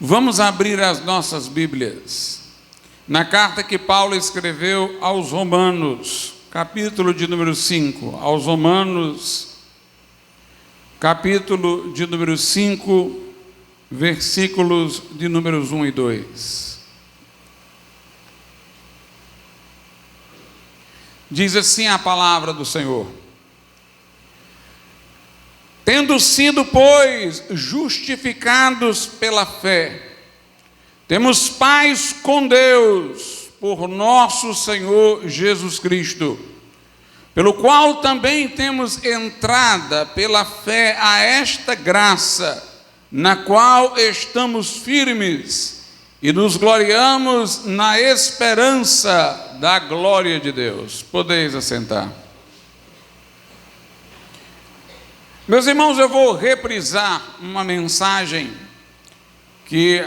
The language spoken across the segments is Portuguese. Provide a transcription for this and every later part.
Vamos abrir as nossas Bíblias na carta que Paulo escreveu aos Romanos, capítulo de número 5. Aos Romanos, capítulo de número 5, versículos de números 1 e 2. Diz assim a palavra do Senhor: tendo sido, pois, justificados pela fé, temos paz com Deus por nosso Senhor Jesus Cristo, pelo qual também temos entrada pela fé a esta graça, na qual estamos firmes e nos gloriamos na esperança da glória de Deus. Podeis assentar. Meus irmãos, eu vou reprisar uma mensagem que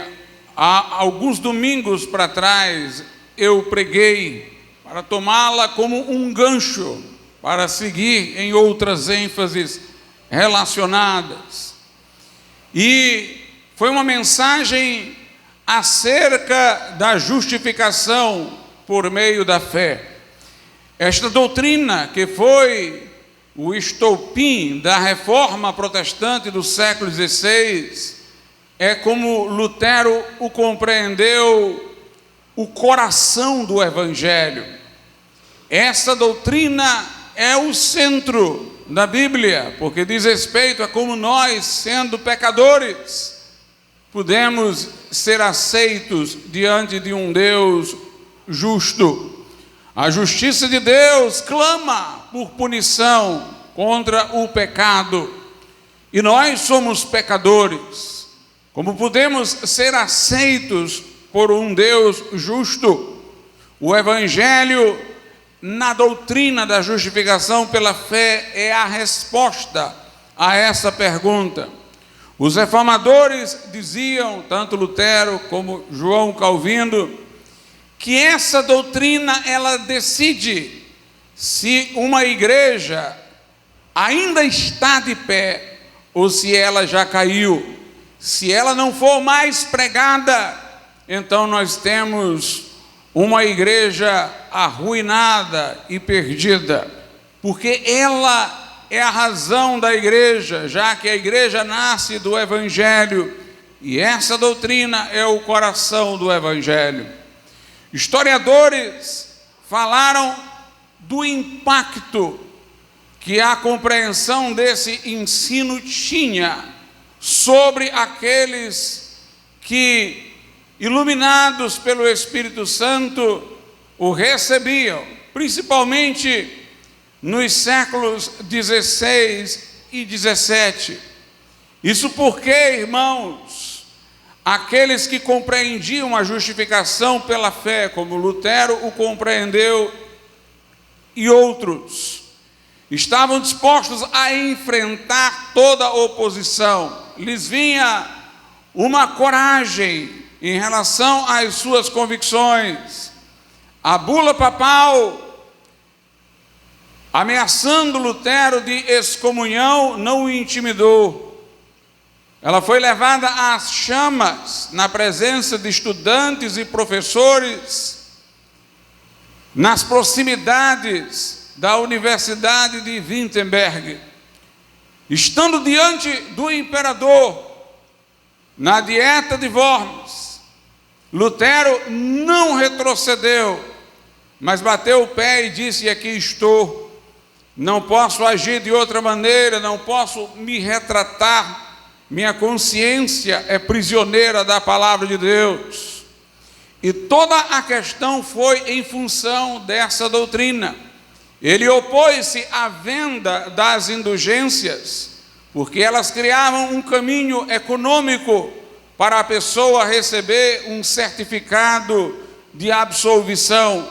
há alguns domingos para trás eu preguei, para tomá-la como um gancho para seguir em outras ênfases relacionadas. E foi uma mensagem acerca da justificação por meio da fé. Esta doutrina que foi o estopim da reforma protestante do século XVI, é, como Lutero o compreendeu, o coração do Evangelho. Essa doutrina é o centro da Bíblia, porque diz respeito a como nós, sendo pecadores, podemos ser aceitos diante de um Deus justo. A justiça de Deus clama por punição contra o pecado, e nós somos pecadores. Como podemos ser aceitos por um Deus justo? O Evangelho, na doutrina da justificação pela fé, é a resposta a essa pergunta. Os reformadores diziam, tanto Lutero como João Calvino, que essa doutrina, ela decide se uma igreja ainda está de pé ou se ela já caiu. Se ela não for mais pregada, então nós temos uma igreja arruinada e perdida, porque ela é a razão da igreja, já que a igreja nasce do Evangelho, e essa doutrina é o coração do Evangelho. Historiadores falaram do impacto que a compreensão desse ensino tinha sobre aqueles que, iluminados pelo Espírito Santo, o recebiam, principalmente nos séculos 16 e 17. Isso porque, irmãos, aqueles que compreendiam a justificação pela fé, como Lutero o compreendeu, e outros, estavam dispostos a enfrentar toda a oposição. Lhes vinha uma coragem em relação às suas convicções. A bula papal, ameaçando Lutero de excomunhão, não o intimidou. Ela foi levada às chamas na presença de estudantes e professores nas proximidades da Universidade de Wittenberg. Estando diante do imperador, na dieta de Worms, Lutero não retrocedeu, mas bateu o pé e disse: aqui estou, não posso agir de outra maneira, não posso me retratar. Minha consciência é prisioneira da palavra de Deus. E toda a questão foi em função dessa doutrina. Ele opôs-se à venda das indulgências, porque elas criavam um caminho econômico para a pessoa receber um certificado de absolvição.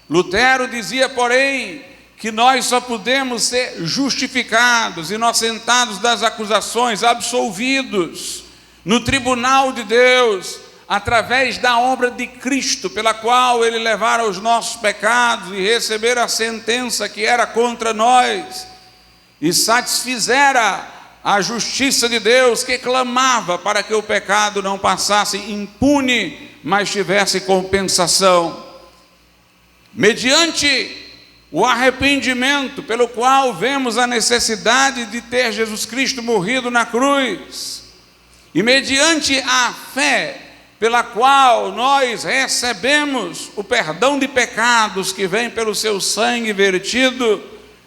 Lutero dizia, porém, que nós só podemos ser justificados, inocentados das acusações, absolvidos no tribunal de Deus, através da obra de Cristo, pela qual Ele levara os nossos pecados e recebera a sentença que era contra nós, e satisfizera a justiça de Deus, que clamava para que o pecado não passasse impune, mas tivesse compensação. Mediante o arrependimento, pelo qual vemos a necessidade de ter Jesus Cristo morrido na cruz, e mediante a fé, pela qual nós recebemos o perdão de pecados que vem pelo seu sangue vertido,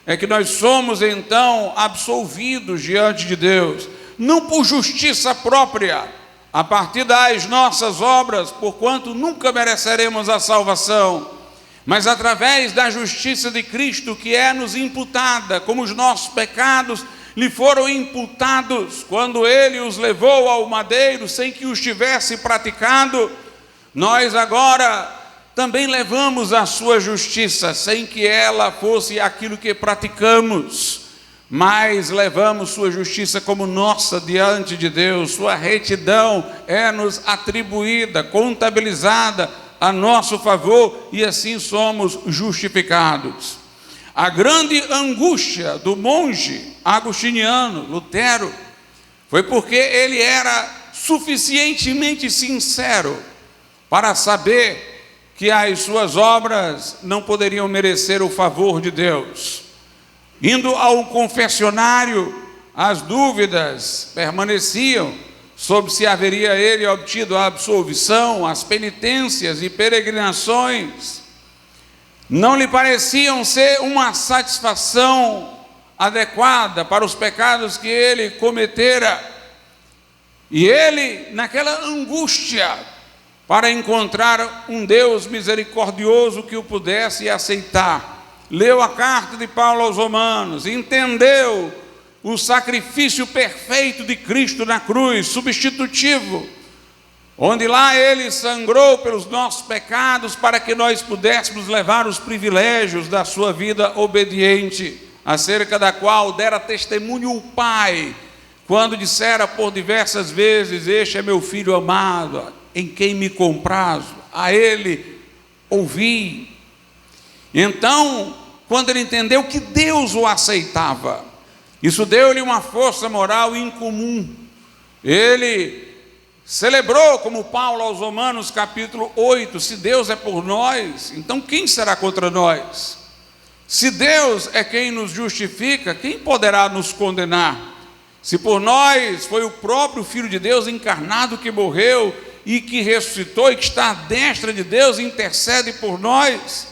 é que nós somos então absolvidos diante de Deus, não por justiça própria, a partir das nossas obras, porquanto nunca mereceremos a salvação, mas através da justiça de Cristo, que é nos imputada, como os nossos pecados lhe foram imputados quando ele os levou ao madeiro sem que os tivesse praticado, nós agora também levamos a sua justiça sem que ela fosse aquilo que praticamos, mas levamos sua justiça como nossa diante de Deus. Sua retidão é-nos atribuída, contabilizada a nosso favor, e assim somos justificados. A grande angústia do monge agostiniano, Lutero, foi porque ele era suficientemente sincero para saber que as suas obras não poderiam merecer o favor de Deus. Indo ao confessionário, as dúvidas permaneciam sobre se haveria ele obtido a absolvição, as penitências e peregrinações não lhe pareciam ser uma satisfação adequada para os pecados que ele cometera. E ele, naquela angústia, para encontrar um Deus misericordioso que o pudesse aceitar, leu a carta de Paulo aos Romanos, entendeu o sacrifício perfeito de Cristo na cruz, substitutivo, onde lá ele sangrou pelos nossos pecados para que nós pudéssemos levar os privilégios da sua vida obediente, acerca da qual dera testemunho o Pai, quando dissera por diversas vezes: este é meu filho amado, em quem me comprazo, a ele ouvi. Então, quando ele entendeu que Deus o aceitava, isso deu-lhe uma força moral incomum. Ele celebrou, como Paulo aos Romanos capítulo 8, se Deus é por nós, então quem será contra nós? Se Deus é quem nos justifica, quem poderá nos condenar? Se por nós foi o próprio Filho de Deus encarnado que morreu e que ressuscitou e que está à destra de Deus e intercede por nós,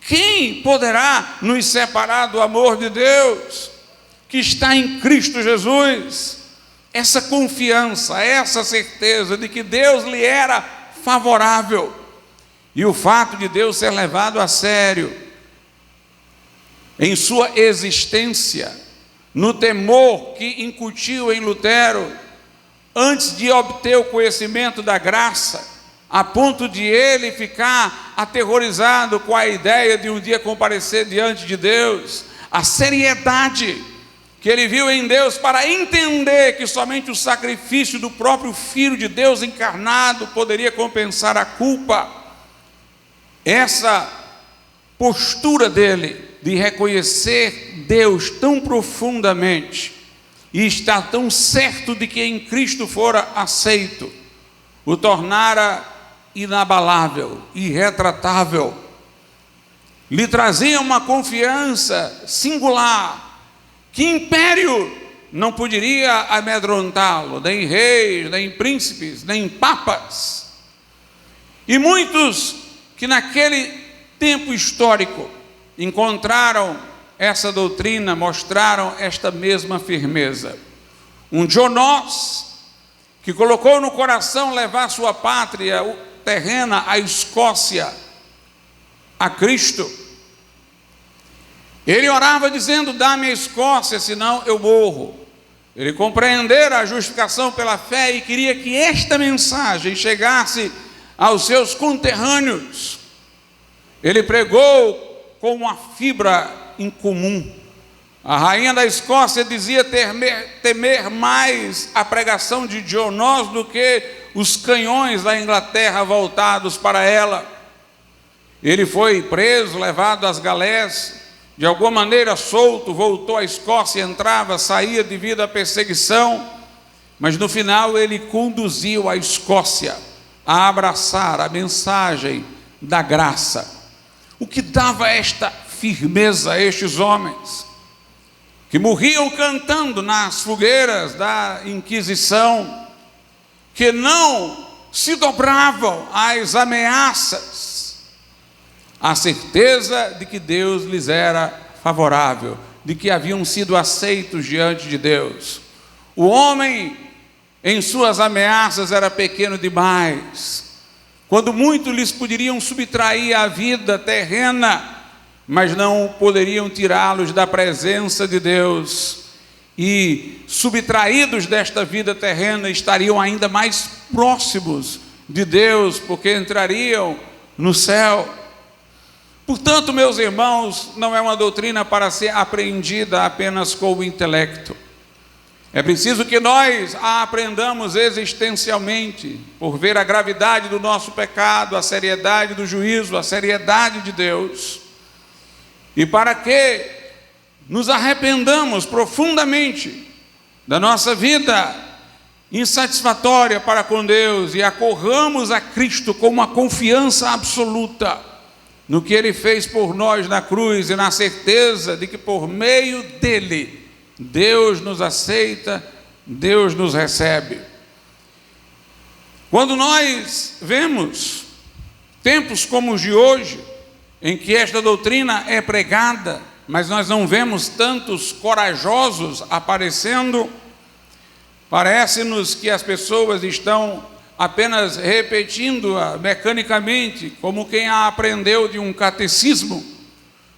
quem poderá nos separar do amor de Deus que está em Cristo Jesus? Essa confiança, essa certeza de que Deus lhe era favorável, e o fato de Deus ser levado a sério em sua existência, no temor que incutiu em Lutero, antes de obter o conhecimento da graça, a ponto de ele ficar aterrorizado com a ideia de um dia comparecer diante de Deus, a seriedade que ele viu em Deus para entender que somente o sacrifício do próprio Filho de Deus encarnado poderia compensar a culpa. Essa postura dele de reconhecer Deus tão profundamente e estar tão certo de que em Cristo fora aceito, o tornara inabalável, irretratável, lhe trazia uma confiança singular, que império não poderia amedrontá-lo, nem reis, nem príncipes, nem papas. E muitos que naquele tempo histórico encontraram essa doutrina, mostraram esta mesma firmeza. Um John Knox, que colocou no coração levar sua pátria terrena, a Escócia, a Cristo. Ele orava dizendo: dá-me a Escócia, senão eu morro. Ele compreendera a justificação pela fé e queria que esta mensagem chegasse aos seus conterrâneos. Ele pregou com uma fibra incomum. A rainha da Escócia dizia temer mais a pregação de John Knox do que os canhões da Inglaterra voltados para ela. Ele foi preso, levado às galés, de alguma maneira solto, voltou à Escócia, entrava, saía devido à perseguição, mas no final ele conduziu a Escócia a abraçar a mensagem da graça. O que dava esta firmeza a estes homens, que morriam cantando nas fogueiras da Inquisição, que não se dobravam às ameaças, a certeza de que Deus lhes era favorável, de que haviam sido aceitos diante de Deus. O homem, em suas ameaças, era pequeno demais, quando muito lhes poderiam subtrair a vida terrena, mas não poderiam tirá-los da presença de Deus, e subtraídos desta vida terrena, estariam ainda mais próximos de Deus, porque entrariam no céu. Portanto, meus irmãos, não é uma doutrina para ser apreendida apenas com o intelecto. É preciso que nós a aprendamos existencialmente, por ver a gravidade do nosso pecado, a seriedade do juízo, a seriedade de Deus, e para que nos arrependamos profundamente da nossa vida insatisfatória para com Deus e acorramos a Cristo com uma confiança absoluta no que Ele fez por nós na cruz e na certeza de que por meio dEle Deus nos aceita, Deus nos recebe. Quando nós vemos tempos como os de hoje, em que esta doutrina é pregada, mas nós não vemos tantos corajosos aparecendo, parece-nos que as pessoas estão apenas repetindo-a mecanicamente, como quem a aprendeu de um catecismo,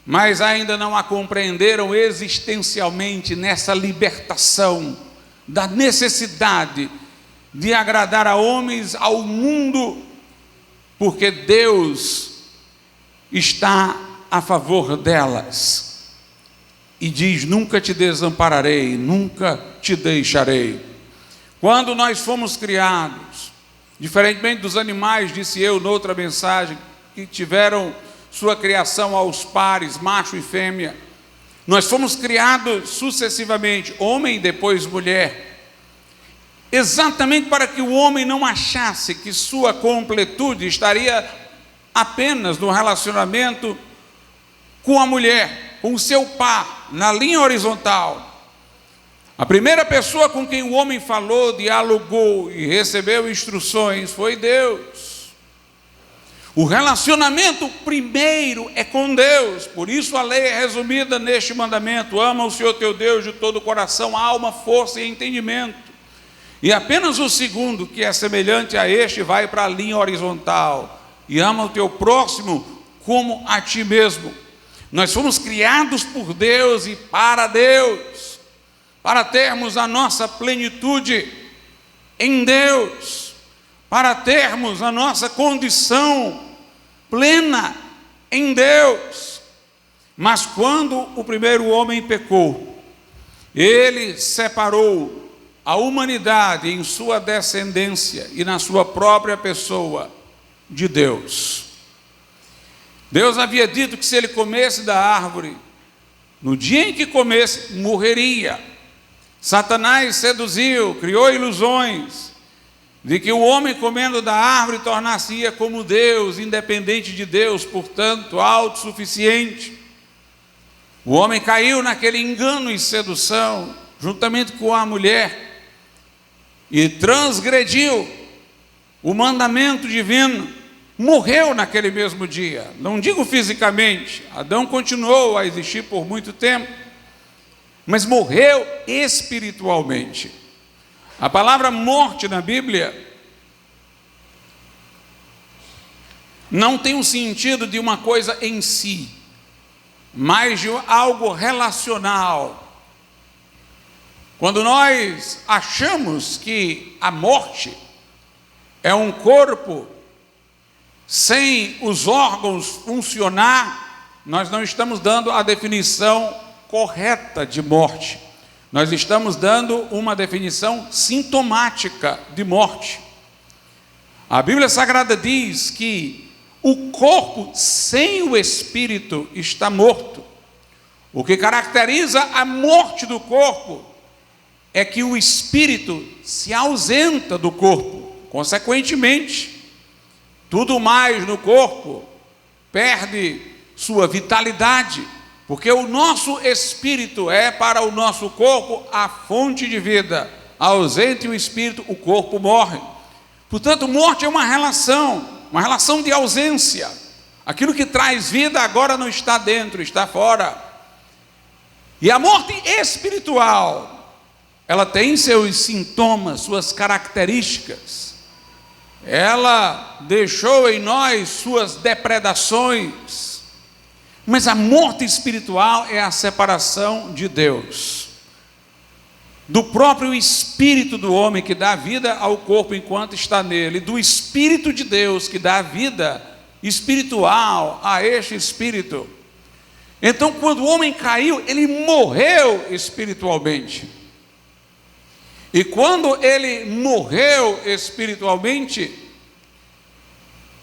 mas ainda não a compreenderam existencialmente nessa libertação da necessidade de agradar a homens, ao mundo, porque Deus está a favor delas e diz: nunca te desampararei, nunca te deixarei. Quando nós fomos criados, diferentemente dos animais, disse eu noutra mensagem, que tiveram sua criação aos pares, macho e fêmea, nós fomos criados sucessivamente, homem e depois mulher, exatamente para que o homem não achasse que sua completude estaria apenas no relacionamento com a mulher, com o seu par, na linha horizontal. A primeira pessoa com quem o homem falou, dialogou e recebeu instruções foi Deus. O relacionamento primeiro é com Deus, por isso a lei é resumida neste mandamento: ama o Senhor teu Deus de todo o coração, alma, força e entendimento. E apenas o segundo, que é semelhante a este, vai para a linha horizontal: e ama o teu próximo como a ti mesmo. Nós fomos criados por Deus e para Deus, para termos a nossa plenitude em Deus, para termos a nossa condição plena em Deus. Mas quando o primeiro homem pecou, ele separou a humanidade em sua descendência e na sua própria pessoa de Deus. Deus havia dito que se ele comesse da árvore, no dia em que comesse, morreria. Satanás seduziu, criou ilusões de que o homem comendo da árvore tornar-se-ia como Deus, independente de Deus, portanto autossuficiente. O homem caiu naquele engano e sedução, juntamente com a mulher, e transgrediu o mandamento divino. Morreu naquele mesmo dia, não digo fisicamente, Adão continuou a existir por muito tempo, mas morreu espiritualmente. A palavra morte na Bíblia não tem o sentido de uma coisa em si, mas de algo relacional. Quando nós achamos que a morte é um corpo sem os órgãos funcionar, nós não estamos dando a definição correta de morte. Nós estamos dando uma definição sintomática de morte. A Bíblia Sagrada diz que o corpo sem o espírito está morto. O que caracteriza a morte do corpo é que o espírito se ausenta do corpo. Consequentemente, tudo mais no corpo perde sua vitalidade, porque o nosso espírito é para o nosso corpo a fonte de vida. Ausente o espírito, o corpo morre. Portanto, morte é uma relação de ausência. Aquilo que traz vida agora não está dentro, está fora. E a morte espiritual, ela tem seus sintomas, suas características. Ela deixou em nós suas depredações. Mas a morte espiritual é a separação de Deus, do próprio espírito do homem que dá vida ao corpo enquanto está nele, do espírito de Deus que dá vida espiritual a este espírito. Então, quando o homem caiu, ele morreu espiritualmente. E quando ele morreu espiritualmente,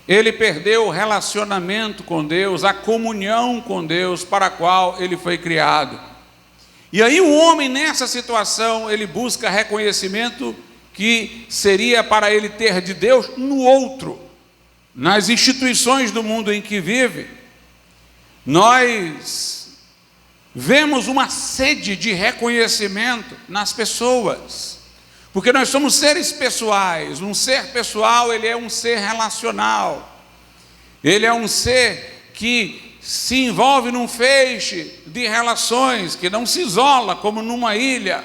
ele perdeu o relacionamento com Deus, a comunhão com Deus para a qual ele foi criado. E aí o homem nessa situação, ele busca reconhecimento que seria para ele ter de Deus no outro, nas instituições do mundo em que vive. Nós vemos uma sede de reconhecimento nas pessoas, porque nós somos seres pessoais. Um ser pessoal, ele é um ser relacional, ele é um ser que se envolve num feixe de relações, que não se isola como numa ilha.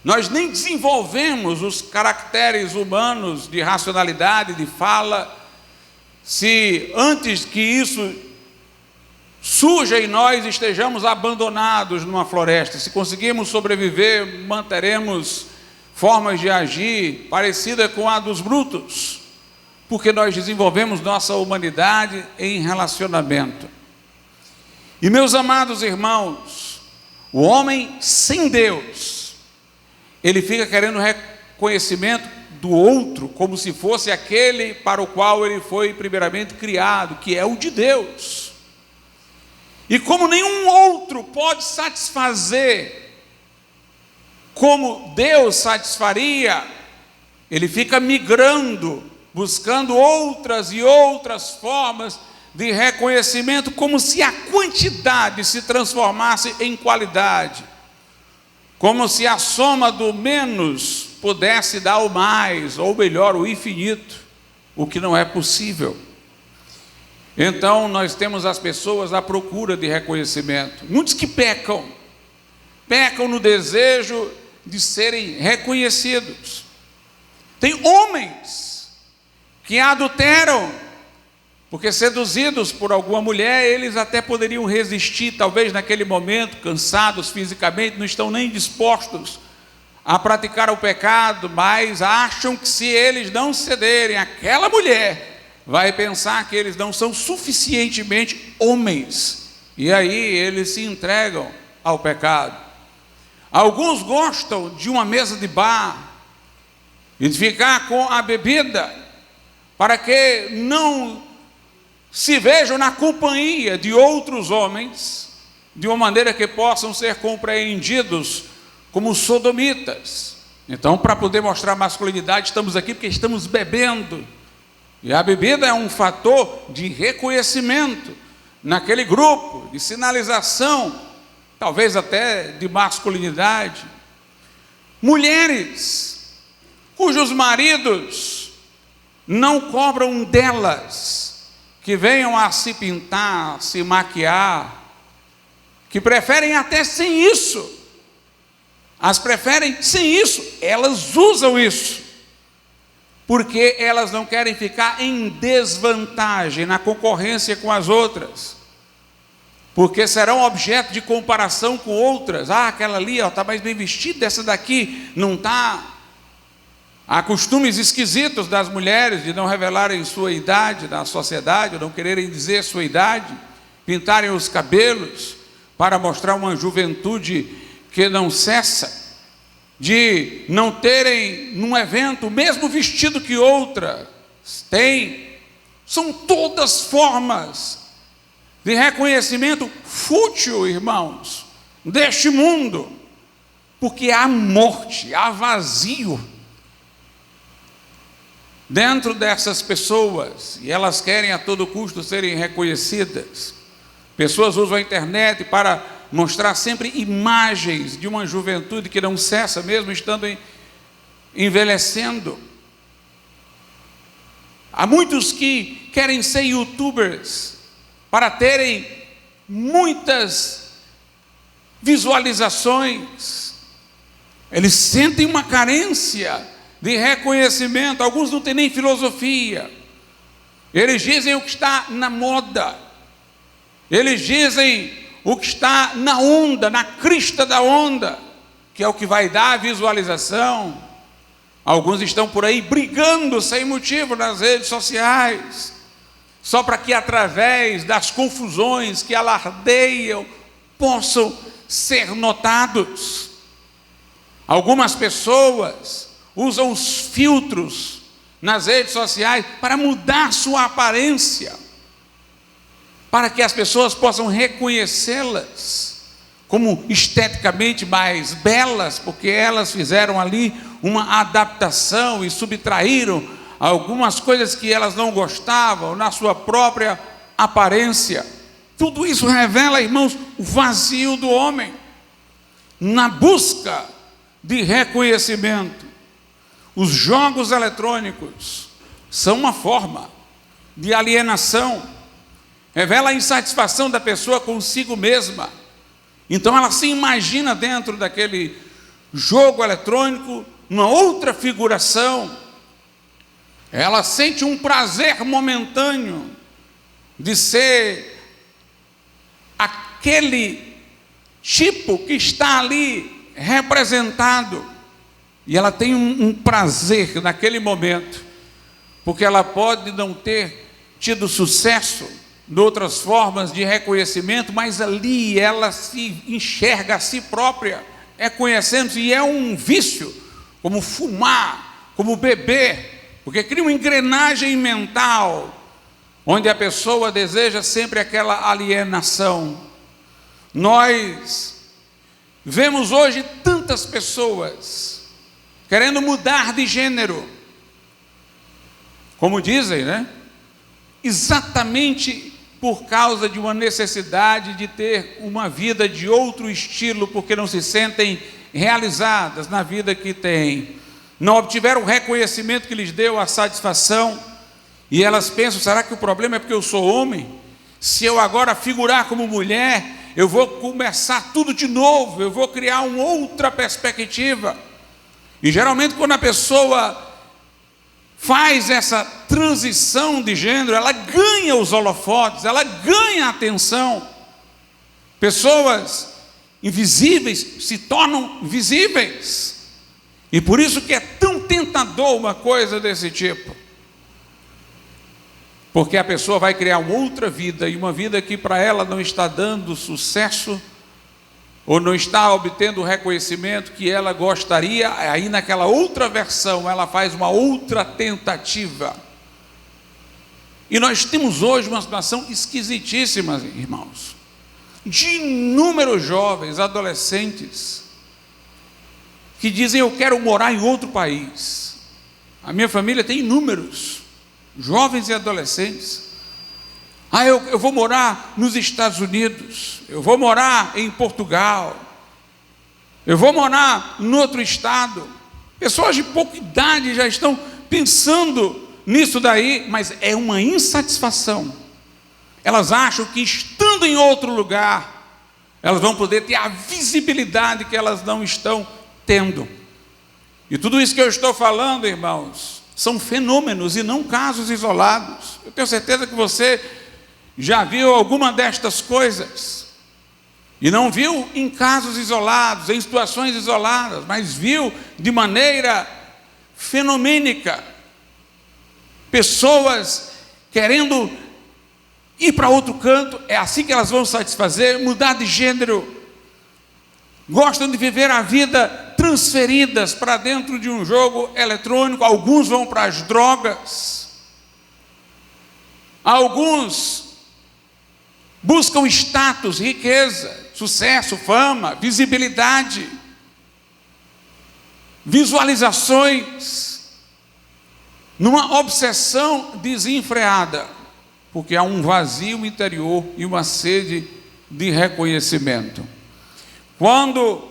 Nós nem desenvolvemos os caracteres humanos de racionalidade, de fala, se antes que isso surja em nós estejamos abandonados numa floresta. Se conseguirmos sobreviver, manteremos formas de agir parecida com a dos brutos, porque nós desenvolvemos nossa humanidade em relacionamento. E meus amados irmãos, o homem sem Deus, ele fica querendo reconhecimento do outro, como se fosse aquele para o qual ele foi primeiramente criado, que é o de Deus. E como nenhum outro pode satisfazer como Deus satisfaria, ele fica migrando, buscando outras e outras formas de reconhecimento, como se a quantidade se transformasse em qualidade, como se a soma do menos pudesse dar o mais, ou melhor, o infinito, o que não é possível. Então nós temos as pessoas à procura de reconhecimento, muitos que pecam no desejo de serem reconhecidos. Tem homens que adulteram, porque seduzidos por alguma mulher, eles até poderiam resistir, talvez naquele momento, cansados fisicamente, não estão nem dispostos a praticar o pecado, mas acham que se eles não cederem, aquela mulher vai pensar que eles não são suficientemente homens, e aí eles se entregam ao pecado. Alguns gostam de uma mesa de bar e de ficar com a bebida, para que não se vejam na companhia de outros homens, de uma maneira que possam ser compreendidos como sodomitas. Então, para poder mostrar masculinidade, estamos aqui porque estamos bebendo. E a bebida é um fator de reconhecimento naquele grupo, de sinalização, talvez até de masculinidade. Mulheres cujos maridos não cobram delas, que venham a se pintar, se maquiar, que preferem até sem isso, elas usam isso, porque elas não querem ficar em desvantagem na concorrência com as outras, porque serão objeto de comparação com outras. Aquela ali está mais bem vestida, essa daqui não está. Há costumes esquisitos das mulheres de não revelarem sua idade na sociedade, não quererem dizer sua idade, pintarem os cabelos para mostrar uma juventude que não cessa, de não terem num evento o mesmo vestido que outras têm. São todas formas de reconhecimento fútil, irmãos, deste mundo, porque há morte, há vazio dentro dessas pessoas, e elas querem a todo custo serem reconhecidas. Pessoas usam a internet para mostrar sempre imagens de uma juventude que não cessa, mesmo estando envelhecendo. Há muitos que querem ser youtubers para terem muitas visualizações. Eles sentem uma carência de reconhecimento. Alguns não têm nem filosofia. Eles dizem o que está na moda. Eles dizem o que está na onda, na crista da onda, que é o que vai dar a visualização. Alguns estão por aí brigando sem motivo nas redes sociais, só para que através das confusões que alardeiam possam ser notados. Algumas pessoas usam os filtros nas redes sociais para mudar sua aparência, para que as pessoas possam reconhecê-las como esteticamente mais belas, porque elas fizeram ali uma adaptação e subtraíram algumas coisas que elas não gostavam na sua própria aparência. Tudo isso revela, irmãos, o vazio do homem na busca de reconhecimento. Os jogos eletrônicos são uma forma de alienação, revela a insatisfação da pessoa consigo mesma. Então ela se imagina dentro daquele jogo eletrônico uma outra figuração. Ela sente um prazer momentâneo de ser aquele tipo que está ali representado. E ela tem um prazer naquele momento, porque ela pode não ter tido sucesso de outras formas de reconhecimento, mas ali ela se enxerga a si própria, reconhecendo-se, e é um vício, como fumar, como beber, porque cria uma engrenagem mental, onde a pessoa deseja sempre aquela alienação. Nós vemos hoje tantas pessoas querendo mudar de gênero, como dizem, né? Exatamente por causa de uma necessidade de ter uma vida de outro estilo, porque não se sentem realizadas na vida que têm, não obtiveram o reconhecimento que lhes deu a satisfação, e elas pensam: será que o problema é porque eu sou homem? Se eu agora figurar como mulher, eu vou começar tudo de novo, eu vou criar uma outra perspectiva. E geralmente quando a pessoa faz essa transição de gênero, ela ganha os holofotes, ela ganha a atenção. Pessoas invisíveis se tornam visíveis. E por isso que é tão tentador uma coisa desse tipo. Porque a pessoa vai criar uma outra vida, e uma vida que para ela não está dando sucesso, ou não está obtendo o reconhecimento que ela gostaria. Aí naquela outra versão ela faz uma outra tentativa. E nós temos hoje uma situação esquisitíssima, irmãos, de inúmeros jovens, adolescentes, que dizem: eu quero morar em outro país. A minha família tem inúmeros jovens e adolescentes. Eu vou morar nos Estados Unidos, eu vou morar em Portugal, eu vou morar em outro estado. Pessoas de pouca idade já estão pensando nisso daí, mas é uma insatisfação. Elas acham que estando em outro lugar, elas vão poder ter a visibilidade que elas não estão tendo. E tudo isso que eu estou falando, irmãos, são fenômenos e não casos isolados. Eu tenho certeza que você já viu alguma destas coisas, e não viu em casos isolados, em situações isoladas, mas viu de maneira fenomênica. Pessoas querendo ir para outro canto, é assim que elas vão satisfazer, mudar de gênero. Gostam de viver a vida transferidas para dentro de um jogo eletrônico. Alguns vão para as drogas, alguns buscam status, riquezas, sucesso, fama, visibilidade, visualizações, numa obsessão desenfreada, porque há um vazio interior e uma sede de reconhecimento. Quando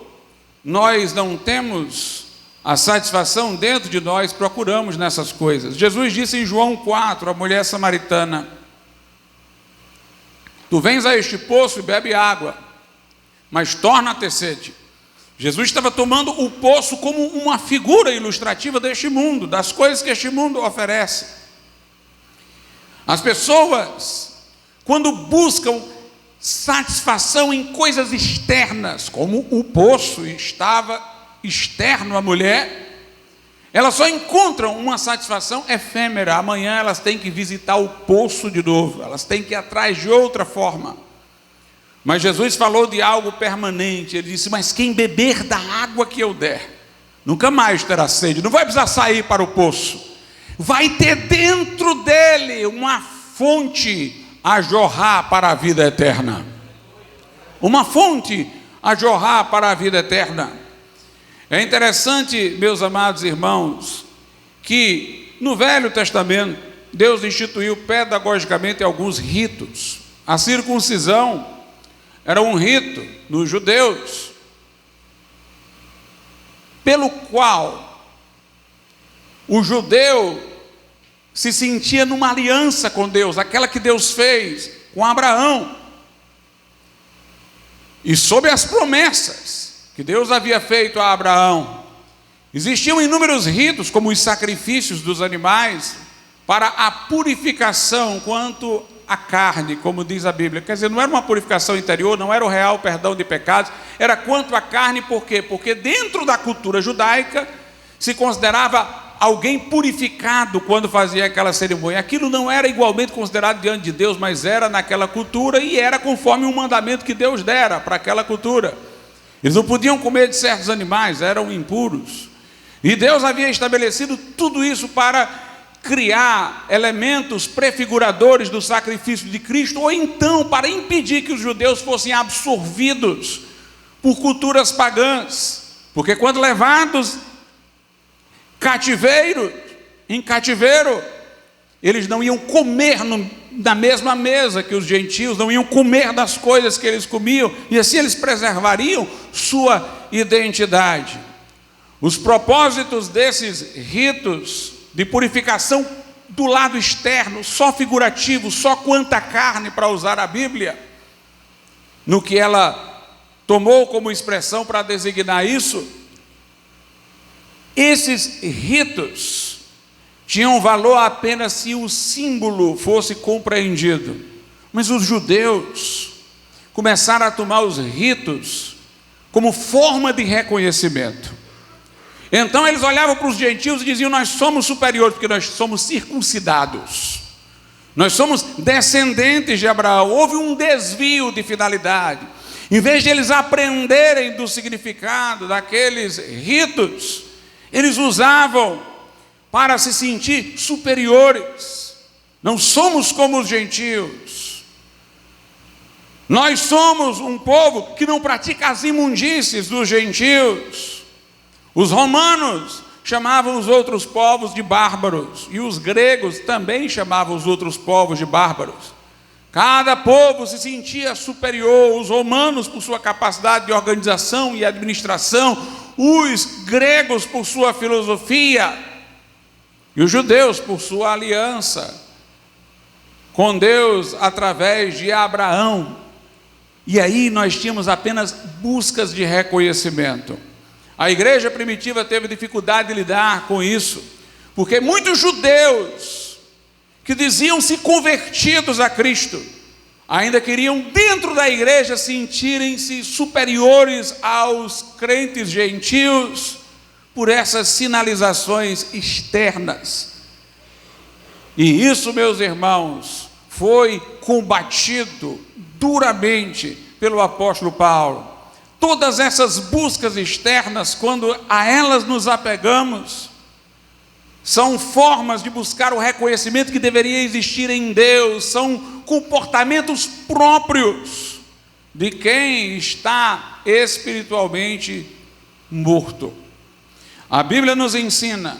nós não temos a satisfação dentro de nós, procuramos nessas coisas. Jesus disse em João 4, a mulher samaritana: tu vens a este poço e bebe água, mas torna a ter sede. Jesus estava tomando o poço como uma figura ilustrativa deste mundo, das coisas que este mundo oferece. As pessoas, quando buscam satisfação em coisas externas, como o poço estava externo à mulher, elas só encontram uma satisfação efêmera. Amanhã elas têm que visitar o poço de novo, elas têm que ir atrás de outra forma. Mas Jesus falou de algo permanente. Ele disse: mas quem beber da água que eu der, nunca mais terá sede. Não vai precisar sair para o poço. Vai ter dentro dele uma fonte a jorrar para a vida eterna. Uma fonte a jorrar para a vida eterna. É interessante, meus amados irmãos, que no Velho Testamento Deus instituiu pedagogicamente alguns ritos. A circuncisão era um rito nos judeus, pelo qual o judeu se sentia numa aliança com Deus, aquela que Deus fez com Abraão, e sob as promessas que Deus havia feito a Abraão. Existiam inúmeros ritos, como os sacrifícios dos animais, para a purificação quanto a carne, como diz a Bíblia. Quer dizer, não era uma purificação interior, não era o real perdão de pecados, era quanto a carne. Por quê? Porque dentro da cultura judaica se considerava alguém purificado quando fazia aquela cerimônia. Aquilo não era igualmente considerado diante de Deus, mas era naquela cultura e era conforme um mandamento que Deus dera para aquela cultura. Eles não podiam comer de certos animais, eram impuros. E Deus havia estabelecido tudo isso para criar elementos prefiguradores do sacrifício de Cristo, ou então para impedir que os judeus fossem absorvidos por culturas pagãs, porque quando levados em cativeiro, eles não iam comer na mesma mesa que os gentios, não iam comer das coisas que eles comiam, e assim eles preservariam sua identidade. Os propósitos desses ritos de purificação do lado externo, só figurativo, só quanto a carne, para usar a Bíblia, no que ela tomou como expressão para designar isso, esses ritos tinham valor apenas se o símbolo fosse compreendido. Mas os judeus começaram a tomar os ritos como forma de reconhecimento. Então eles olhavam para os gentios e diziam: nós somos superiores, porque nós somos circuncidados, nós somos descendentes de Abraão. Houve um desvio de finalidade. Em vez de eles aprenderem do significado daqueles ritos, eles usavam para se sentir superiores. Não somos como os gentios, nós somos um povo que não pratica as imundícies dos gentios. Os romanos chamavam os outros povos de bárbaros, e os gregos também chamavam os outros povos de bárbaros. Cada povo se sentia superior. Os romanos por sua capacidade de organização e administração, os gregos por sua filosofia, e os judeus por sua aliança com Deus através de Abraão. E aí nós tínhamos apenas buscas de reconhecimento. A igreja primitiva teve dificuldade de lidar com isso, porque muitos judeus que diziam-se convertidos a Cristo ainda queriam dentro da igreja sentirem-se superiores aos crentes gentios por essas sinalizações externas. E isso, meus irmãos, foi combatido duramente pelo apóstolo Paulo. Todas essas buscas externas, quando a elas nos apegamos, são formas de buscar o reconhecimento que deveria existir em Deus, são comportamentos próprios de quem está espiritualmente morto. A Bíblia nos ensina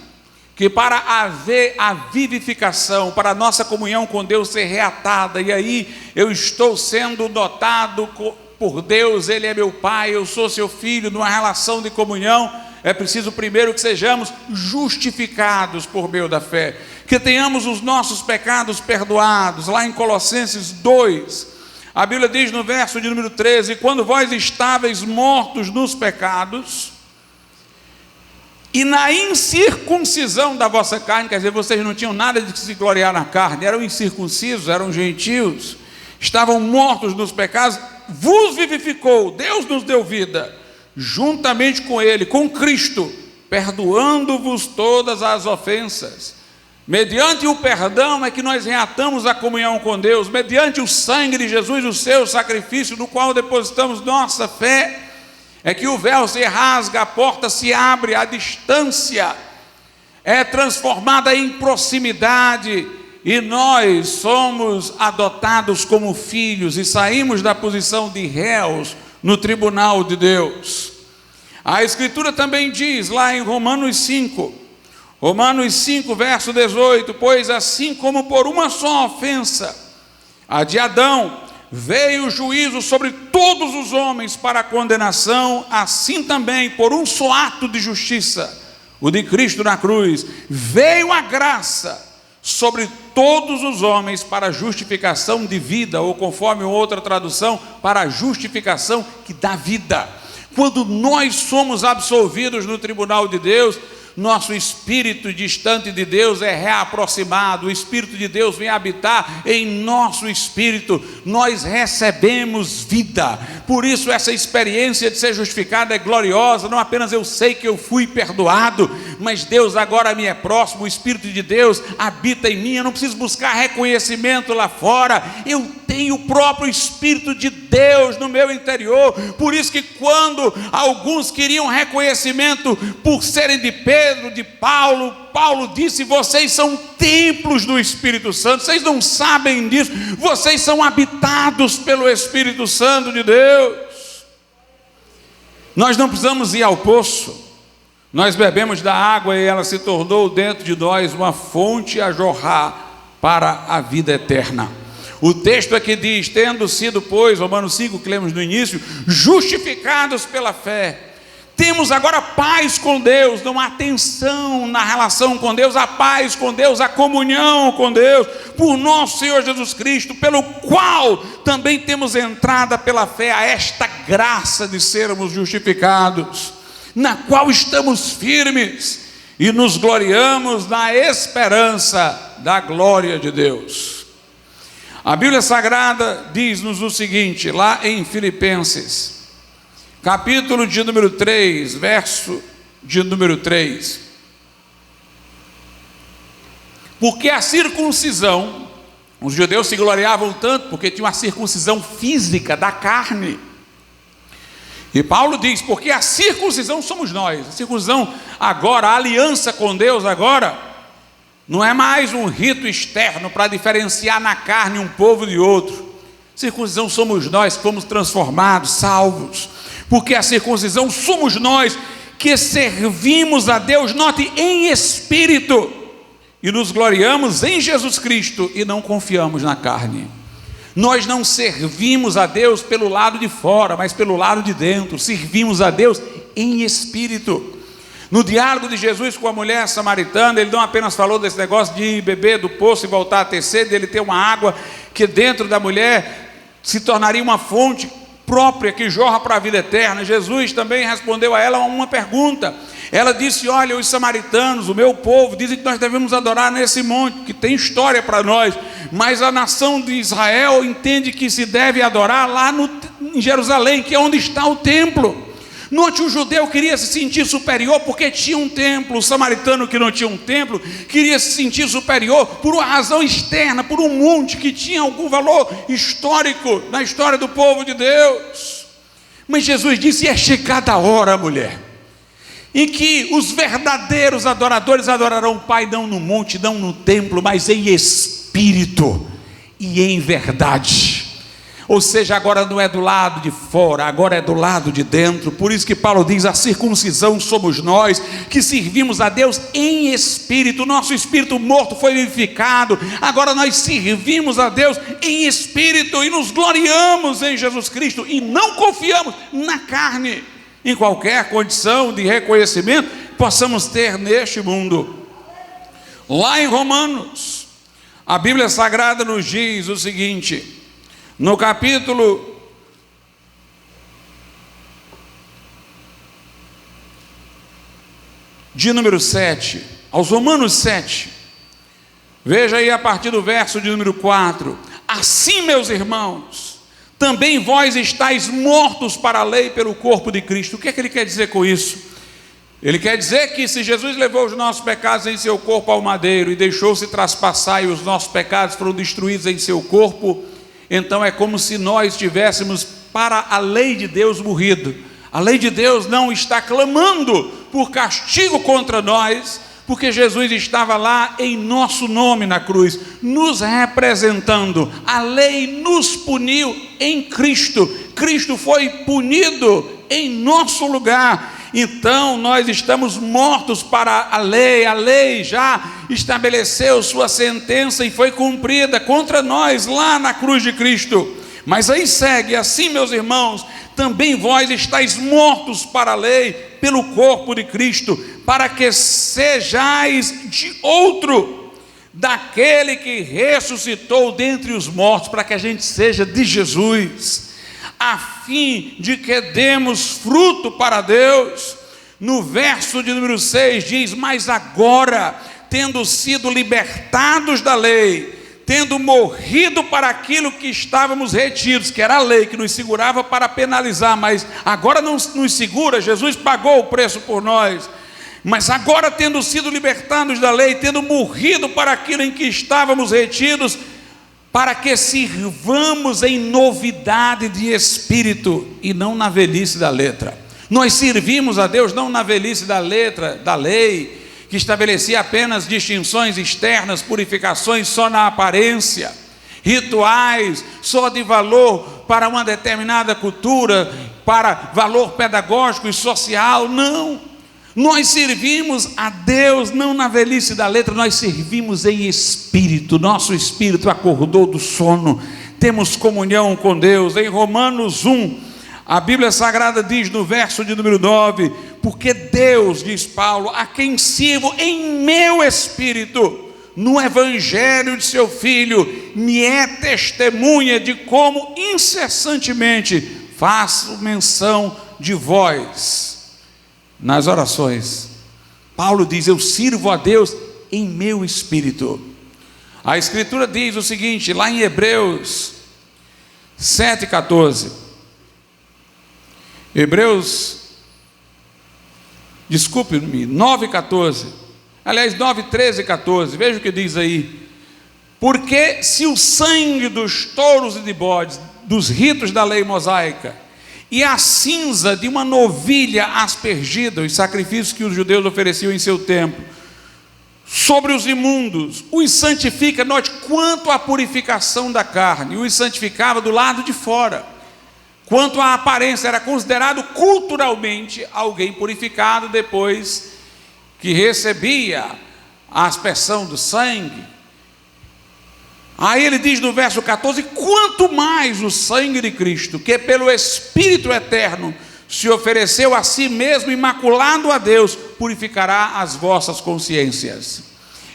que para haver a vivificação, para a nossa comunhão com Deus ser reatada, e aí eu estou sendo notado por Deus, Ele é meu Pai, eu sou seu filho, numa relação de comunhão, é preciso primeiro que sejamos justificados por meio da fé, que tenhamos os nossos pecados perdoados. Lá em Colossenses 2, a Bíblia diz no verso de número 13: quando vós estáveis mortos nos pecados e na incircuncisão da vossa carne, quer dizer, vocês não tinham nada de se gloriar na carne, eram incircuncisos, eram gentios, estavam mortos nos pecados, vos vivificou, Deus nos deu vida, juntamente com Ele, com Cristo, perdoando-vos todas as ofensas. Mediante o perdão é que nós reatamos a comunhão com Deus, mediante o sangue de Jesus, o seu sacrifício, no qual depositamos nossa fé, é que o véu se rasga, a porta se abre, a distância é transformada em proximidade, e nós somos adotados como filhos e saímos da posição de réus no tribunal de Deus. A Escritura também diz lá em Romanos 5, verso 18: pois assim como por uma só ofensa, a de Adão, veio o juízo sobre todos os homens para a condenação, assim também por um só ato de justiça, o de Cristo na cruz, veio a graça sobre todos os homens para a justificação de vida, ou conforme outra tradução, para a justificação que dá vida. Quando nós somos absolvidos no tribunal de Deus, nosso espírito distante de Deus é reaproximado, o Espírito de Deus vem habitar em nosso espírito, nós recebemos vida. Por isso essa experiência de ser justificado é gloriosa. Não apenas eu sei que eu fui perdoado, mas Deus agora me é próximo, o Espírito de Deus habita em mim, eu não preciso buscar reconhecimento lá fora, eu tenho o próprio Espírito de Deus no meu interior. Por isso que quando alguns queriam reconhecimento por serem de Pedro, de Paulo, Paulo disse: vocês são templos do Espírito Santo, vocês não sabem disso, vocês são habitados pelo Espírito Santo de Deus. Nós não precisamos ir ao poço, nós bebemos da água e ela se tornou dentro de nós uma fonte a jorrar para a vida eterna. O texto aqui diz: tendo sido, pois, Romanos 5, que lemos no início, justificados pela fé, temos agora paz com Deus. Não há tensão na relação com Deus, há paz com Deus, há comunhão com Deus, por nosso Senhor Jesus Cristo, pelo qual também temos entrada pela fé a esta graça de sermos justificados, na qual estamos firmes e nos gloriamos na esperança da glória de Deus. A Bíblia Sagrada diz-nos o seguinte, lá em Filipenses, capítulo de número 3, verso de número 3: porque a circuncisão, os judeus se gloriavam tanto porque tinham a circuncisão física da carne, e Paulo diz: porque a circuncisão somos nós. A circuncisão agora, a aliança com Deus agora, não é mais um rito externo para diferenciar na carne um povo de outro. Circuncisão somos nós que fomos transformados, salvos. Porque a circuncisão somos nós que servimos a Deus, note, em espírito, e nos gloriamos em Jesus Cristo e não confiamos na carne. Nós não servimos a Deus pelo lado de fora, mas pelo lado de dentro. Servimos a Deus em espírito. No diálogo de Jesus com a mulher samaritana, ele não apenas falou desse negócio de beber do poço e voltar a ter sede, ele ter uma água que dentro da mulher se tornaria uma fonte própria que jorra para a vida eterna. Jesus também respondeu a ela uma pergunta. Ela disse: olha, os samaritanos, o meu povo, dizem que nós devemos adorar nesse monte, que tem história para nós, mas a nação de Israel entende que se deve adorar lá em Jerusalém, que é onde está o templo. Note, o judeu queria se sentir superior porque tinha um templo, o samaritano que não tinha um templo queria se sentir superior por uma razão externa, por um monte que tinha algum valor histórico na história do povo de Deus. Mas Jesus disse: é chegada a hora, mulher, em que os verdadeiros adoradores adorarão o Pai não no monte, não no templo, mas em espírito e em verdade. Ou seja, agora não é do lado de fora, agora é do lado de dentro. Por isso que Paulo diz: a circuncisão somos nós, que servimos a Deus em espírito. Nosso espírito morto foi vivificado, agora nós servimos a Deus em espírito e nos gloriamos em Jesus Cristo e não confiamos na carne, em qualquer condição de reconhecimento que possamos ter neste mundo. Lá em Romanos, a Bíblia Sagrada nos diz o seguinte, no capítulo de número 7, aos Romanos 7, veja aí a partir do verso de número 4: assim, meus irmãos, também vós estáis mortos para a lei pelo corpo de Cristo. O que é que ele quer dizer com isso? Ele quer dizer que se Jesus levou os nossos pecados em seu corpo ao madeiro e deixou-se traspassar e os nossos pecados foram destruídos em seu corpo, então é como se nós tivéssemos para a lei de Deus morrido. A lei de Deus não está clamando por castigo contra nós, porque Jesus estava lá em nosso nome na cruz, nos representando. A lei nos puniu em Cristo. Cristo foi punido em nosso lugar. Então nós estamos mortos para a lei já estabeleceu sua sentença e foi cumprida contra nós lá na cruz de Cristo. Mas aí segue: assim, meus irmãos, também vós estáis mortos para a lei pelo corpo de Cristo, para que sejais de outro, daquele que ressuscitou dentre os mortos, para que a gente seja de Jesus, a fim de que demos fruto para Deus. No verso de número 6 diz: mas agora, tendo sido libertados da lei, tendo morrido para aquilo que estávamos retidos, que era a lei que nos segurava para penalizar, mas agora não nos segura, Jesus pagou o preço por nós. Mas agora, tendo sido libertados da lei, tendo morrido para aquilo em que estávamos retidos, para que sirvamos em novidade de espírito e não na velhice da letra. Nós servimos a Deus não na velhice da letra, da lei, que estabelecia apenas distinções externas, purificações só na aparência, rituais só de valor para uma determinada cultura, para valor pedagógico e social. Não, nós servimos a Deus não na velhice da letra, nós servimos em espírito. Nosso espírito acordou do sono, temos comunhão com Deus. Em Romanos 1, a Bíblia Sagrada diz no verso de número 9: porque Deus, diz Paulo, a quem sirvo em meu espírito, no evangelho de seu Filho, me é testemunha de como incessantemente faço menção de vós nas orações. Paulo diz: eu sirvo a Deus em meu espírito. A Escritura diz o seguinte, lá em Hebreus 7,14, desculpe-me, 9,14, aliás 9, 13 e 14, veja o que diz aí: porque se o sangue dos touros e de bodes, dos ritos da lei mosaica, e a cinza de uma novilha aspergida, os sacrifícios que os judeus ofereciam em seu tempo, sobre os imundos, os santifica, note, quanto à purificação da carne, os santificava do lado de fora. Quanto à aparência, era considerado culturalmente alguém purificado depois que recebia a aspersão do sangue. Aí ele diz no verso 14: quanto mais o sangue de Cristo, que pelo Espírito eterno se ofereceu a si mesmo imaculado a Deus, purificará as vossas consciências.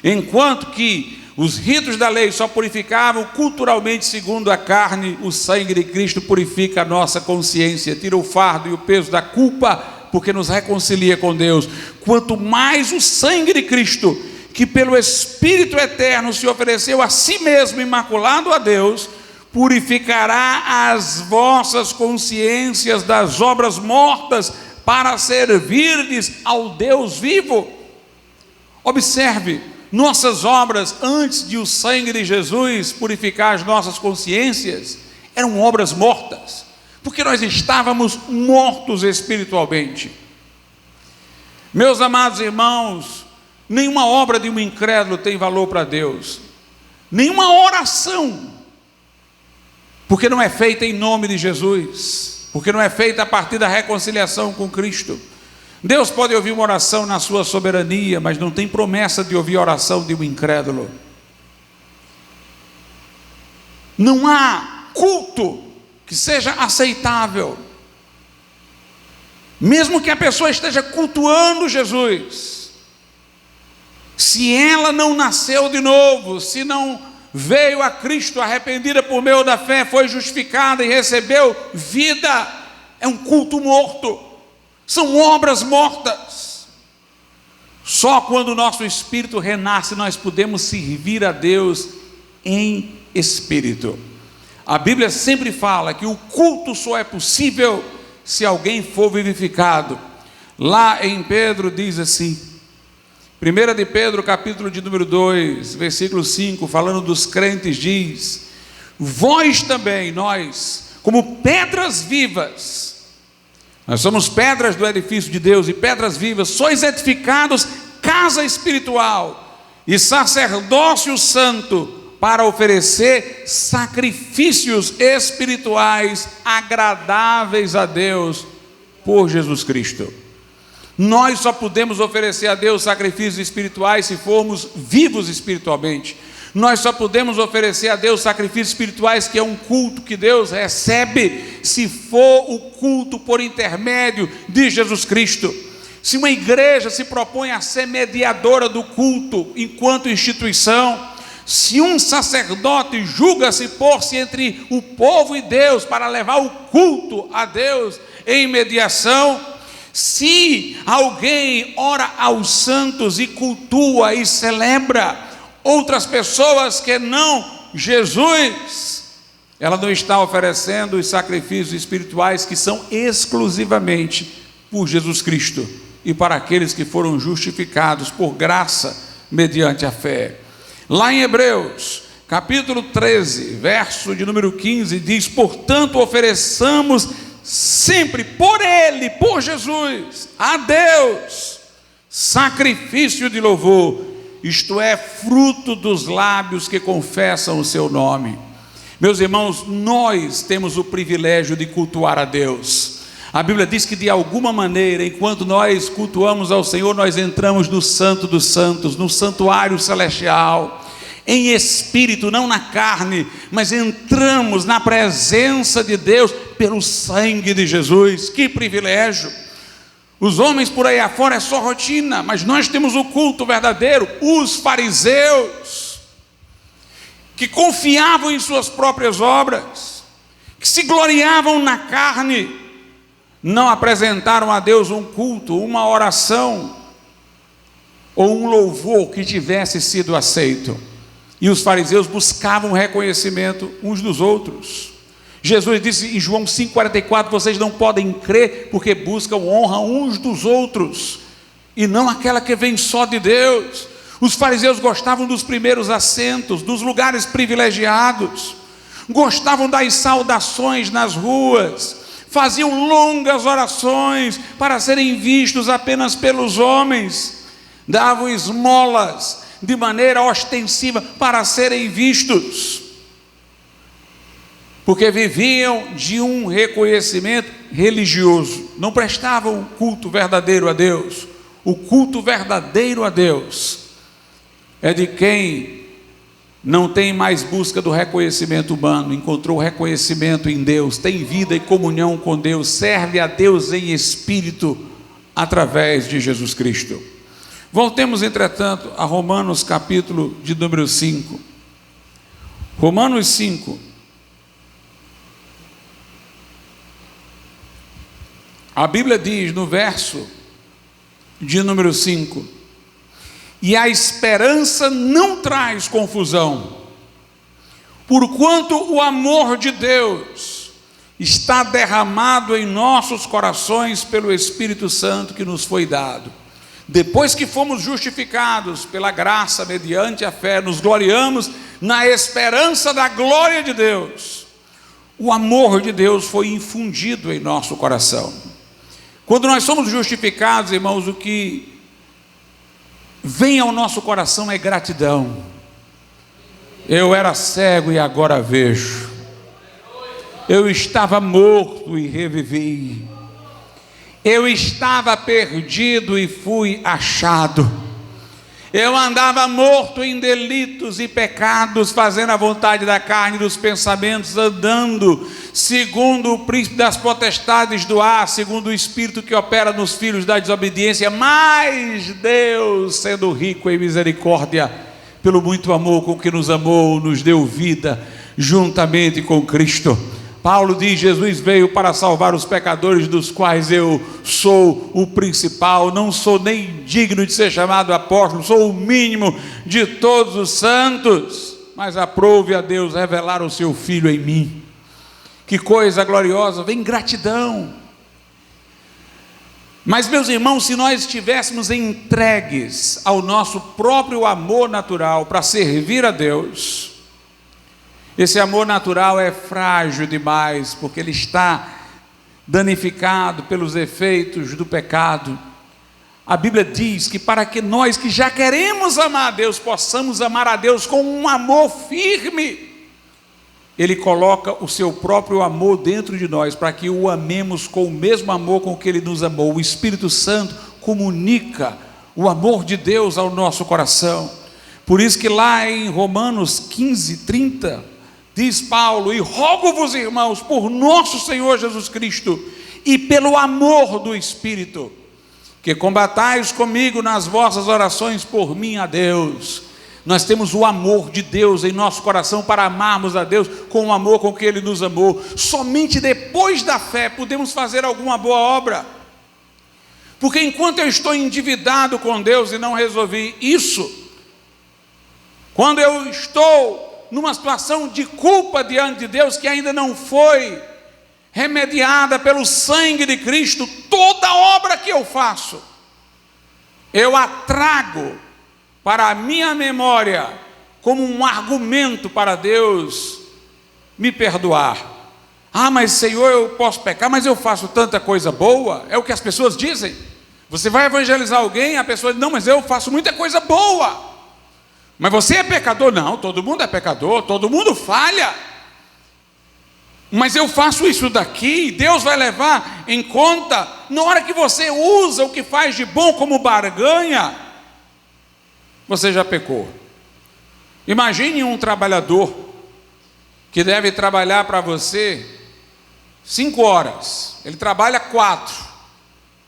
Enquanto que os ritos da lei só purificavam culturalmente segundo a carne, o sangue de Cristo purifica a nossa consciência, tira o fardo e o peso da culpa, porque nos reconcilia com Deus. Quanto mais o sangue de Cristo, que pelo Espírito eterno se ofereceu a si mesmo imaculado a Deus, purificará as vossas consciências das obras mortas, para servirdes ao Deus vivo. Observe, nossas obras antes de o sangue de Jesus purificar as nossas consciências eram obras mortas, porque nós estávamos mortos espiritualmente. Meus amados irmãos, nenhuma obra de um incrédulo tem valor para Deus, nenhuma oração porque não é feita em nome de Jesus, porque não é feita a partir da reconciliação com Cristo. Deus pode ouvir uma oração na sua soberania, mas não tem promessa de ouvir a oração de um incrédulo. Não há culto que seja aceitável, mesmo que a pessoa esteja cultuando Jesus, se ela não nasceu de novo, se não veio a Cristo arrependida por meio da fé, foi justificada e recebeu vida, é um culto morto, são obras mortas. Só quando o nosso espírito renasce, nós podemos servir a Deus em espírito. A Bíblia sempre fala que o culto só é possível se alguém for vivificado. Lá em Pedro diz assim, 1 de Pedro, capítulo de número 2, versículo 5, falando dos crentes, diz: vós também, nós, como pedras vivas, nós somos pedras do edifício de Deus e pedras vivas, sois edificados casa espiritual e sacerdócio santo, para oferecer sacrifícios espirituais agradáveis a Deus por Jesus Cristo. Nós só podemos oferecer a Deus sacrifícios espirituais se formos vivos espiritualmente. Nós só podemos oferecer a Deus sacrifícios espirituais, que é um culto que Deus recebe, se for o culto por intermédio de Jesus Cristo. Se uma igreja se propõe a ser mediadora do culto enquanto instituição, se um sacerdote julga-se pôr-se entre o povo e Deus para levar o culto a Deus em mediação, se alguém ora aos santos e cultua e celebra outras pessoas que não Jesus, ela não está oferecendo os sacrifícios espirituais que são exclusivamente por Jesus Cristo e para aqueles que foram justificados por graça mediante a fé. Lá em Hebreus, capítulo 13, verso de número 15, diz: portanto, ofereçamos sempre por Ele, por Jesus, a Deus, sacrifício de louvor, isto é, fruto dos lábios que confessam o seu nome. Meus irmãos, nós temos o privilégio de cultuar a Deus. A Bíblia diz que de alguma maneira, enquanto nós cultuamos ao Senhor, nós entramos no Santo dos Santos, no santuário celestial, em espírito, não na carne, mas entramos na presença de Deus pelo sangue de Jesus. Que privilégio! Os homens por aí afora é só rotina, mas nós temos o culto verdadeiro. Os fariseus, que confiavam em suas próprias obras, que se gloriavam na carne, não apresentaram a Deus um culto, uma oração ou um louvor que tivesse sido aceito. E os fariseus buscavam reconhecimento uns dos outros. Jesus disse em João 5,44: vocês não podem crer porque buscam honra uns dos outros e não aquela que vem só de Deus. Os fariseus gostavam dos primeiros assentos, dos lugares privilegiados, gostavam das saudações nas ruas, faziam longas orações para serem vistos apenas pelos homens, davam esmolas de maneira ostensiva para serem vistos, porque viviam de um reconhecimento religioso, não prestavam culto verdadeiro a Deus. O culto verdadeiro a Deus é de quem não tem mais busca do reconhecimento humano, encontrou reconhecimento em Deus, tem vida e comunhão com Deus, serve a Deus em espírito através de Jesus Cristo. Voltemos, entretanto, a Romanos capítulo de número 5. Romanos 5. A Bíblia diz no verso de número 5: e a esperança não traz confusão, porquanto o amor de Deus está derramado em nossos corações pelo Espírito Santo que nos foi dado. Depois que fomos justificados pela graça mediante a fé, nos gloriamos na esperança da glória de Deus. O amor de Deus foi infundido em nosso coração. Quando nós somos justificados, irmãos, o que vem ao nosso coração é gratidão. Eu era cego e agora vejo. Eu estava morto e revivi. Eu estava perdido e fui achado. Eu andava morto em delitos e pecados, fazendo a vontade da carne e dos pensamentos, andando segundo o príncipe das potestades do ar, segundo o espírito que opera nos filhos da desobediência. Mas Deus, sendo rico em misericórdia, pelo muito amor com que nos amou, nos deu vida juntamente com Cristo. Paulo diz: Jesus veio para salvar os pecadores, dos quais eu sou o principal. Não sou nem digno de ser chamado apóstolo, sou o mínimo de todos os santos, mas aprove a Deus revelar o seu Filho em mim. Que coisa gloriosa, vem gratidão. Mas, meus irmãos, se nós estivéssemos entregues ao nosso próprio amor natural para servir a Deus, esse amor natural é frágil demais, porque ele está danificado pelos efeitos do pecado. A Bíblia diz que para que nós que já queremos amar a Deus, possamos amar a Deus com um amor firme, Ele coloca o seu próprio amor dentro de nós, para que o amemos com o mesmo amor com que Ele nos amou. O Espírito Santo comunica o amor de Deus ao nosso coração. Por isso que lá em Romanos 15:30, diz Paulo: e rogo-vos, irmãos, por nosso Senhor Jesus Cristo e pelo amor do Espírito, que combatais comigo nas vossas orações por mim a Deus. Nós temos o amor de Deus em nosso coração para amarmos a Deus com o amor com que Ele nos amou. Somente depois da fé podemos fazer alguma boa obra, porque enquanto eu estou endividado com Deus e não resolvi isso, quando eu estou numa situação de culpa diante de Deus que ainda não foi remediada pelo sangue de Cristo, toda obra que eu faço, eu a trago para a minha memória como um argumento para Deus me perdoar. Ah, mas Senhor, eu posso pecar, mas eu faço tanta coisa boa. É o que as pessoas dizem. Você vai evangelizar alguém, a pessoa diz: não, mas eu faço muita coisa boa. Mas você é pecador? Não, todo mundo é pecador, todo mundo falha. Mas eu faço isso daqui, e Deus vai levar em conta. Na hora que você usa o que faz de bom como barganha, você já pecou. Imagine um trabalhador que deve trabalhar para você 5 horas, ele trabalha 4,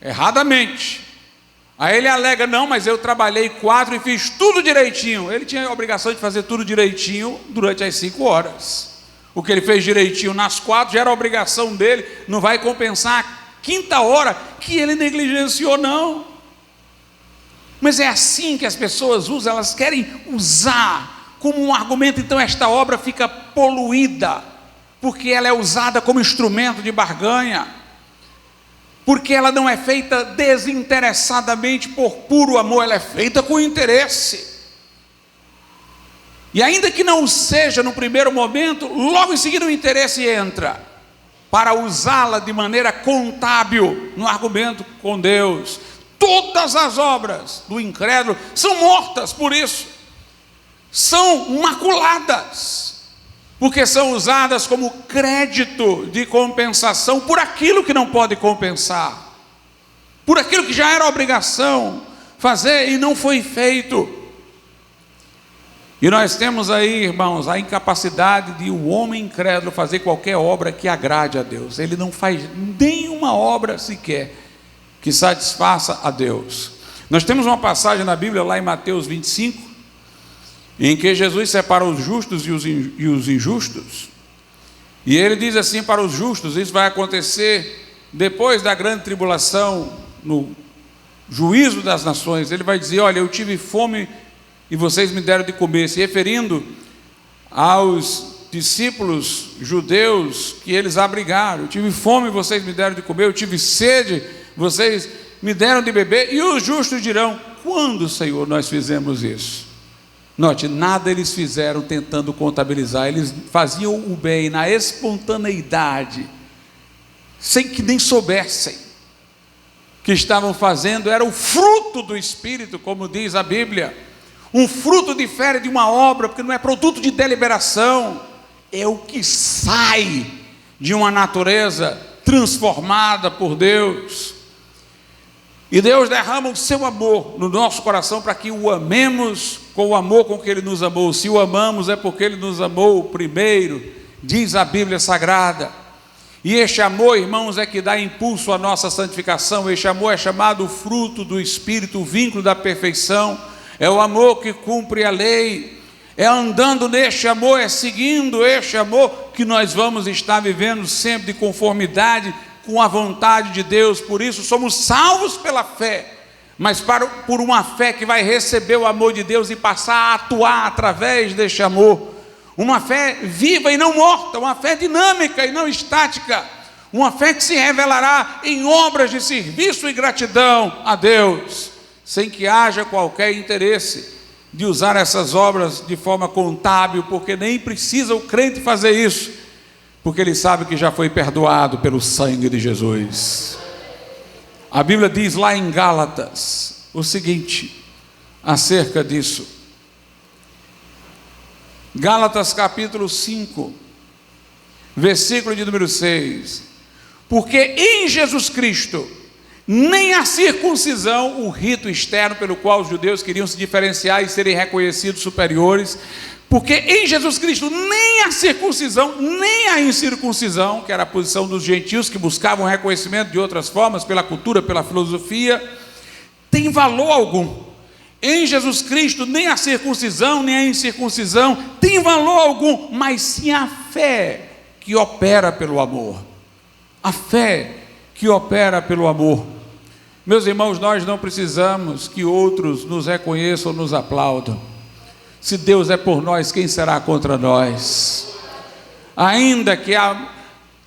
erradamente. Aí ele alega: não, mas eu trabalhei 4 e fiz tudo direitinho. Ele tinha a obrigação de fazer tudo direitinho durante as 5 horas. O que ele fez direitinho nas 4 já era a obrigação dele, não vai compensar a 5ª hora que ele negligenciou, não. Mas é assim que as pessoas usam, elas querem usar como um argumento. Então esta obra fica poluída, porque ela é usada como instrumento de barganha, porque ela não é feita desinteressadamente por puro amor, ela é feita com interesse. E ainda que não seja no primeiro momento, logo em seguida o interesse entra para usá-la de maneira contábil no argumento com Deus. Todas as obras do incrédulo são mortas por isso, são maculadas, porque são usadas como crédito de compensação por aquilo que não pode compensar, por aquilo que já era obrigação fazer e não foi feito. E nós temos aí, irmãos, a incapacidade de o homem incrédulo fazer qualquer obra que agrade a Deus. Ele não faz nenhuma obra sequer que satisfaça a Deus. Nós temos uma passagem na Bíblia, lá em Mateus 25, em que Jesus separa os justos e os injustos, e ele diz assim para os justos: isso vai acontecer depois da grande tribulação, no juízo das nações. Ele vai dizer: olha, eu tive fome e vocês me deram de comer, se referindo aos discípulos judeus que eles abrigaram. Eu tive fome e vocês me deram de comer, eu tive sede, vocês me deram de beber. E os justos dirão: quando, Senhor, nós fizemos isso? Note, nada eles fizeram tentando contabilizar, eles faziam o bem na espontaneidade, sem que nem soubessem que estavam fazendo. Era o fruto do Espírito, como diz a Bíblia. Um fruto difere de uma obra, porque não é produto de deliberação, é o que sai de uma natureza transformada por Deus. E Deus derrama o seu amor no nosso coração para que o amemos com o amor com que Ele nos amou. Se o amamos é porque Ele nos amou primeiro, diz a Bíblia Sagrada. E este amor, irmãos, é que dá impulso à nossa santificação. Este amor é chamado fruto do Espírito, o vínculo da perfeição. É o amor que cumpre a lei. É andando neste amor, é seguindo este amor que nós vamos estar vivendo sempre de conformidade com a vontade de Deus. Por isso somos salvos pela fé, mas por uma fé que vai receber o amor de Deus e passar a atuar através deste amor. Uma fé viva e não morta, uma fé dinâmica e não estática, uma fé que se revelará em obras de serviço e gratidão a Deus, sem que haja qualquer interesse de usar essas obras de forma contábil, porque nem precisa o crente fazer isso, porque ele sabe que já foi perdoado pelo sangue de Jesus. A Bíblia diz lá em Gálatas o seguinte acerca disso. Gálatas capítulo 5, versículo de número 6. Porque em Jesus Cristo nem a circuncisão, o rito externo pelo qual os judeus queriam se diferenciar e serem reconhecidos superiores, porque em Jesus Cristo nem a circuncisão, nem a incircuncisão, que era a posição dos gentios que buscavam reconhecimento de outras formas, pela cultura, pela filosofia, tem valor algum. Em Jesus Cristo nem a circuncisão, nem a incircuncisão tem valor algum, mas sim a fé que opera pelo amor. A fé que opera pelo amor. Meus irmãos, nós não precisamos que outros nos reconheçam ou nos aplaudam. Se Deus é por nós, quem será contra nós? Ainda que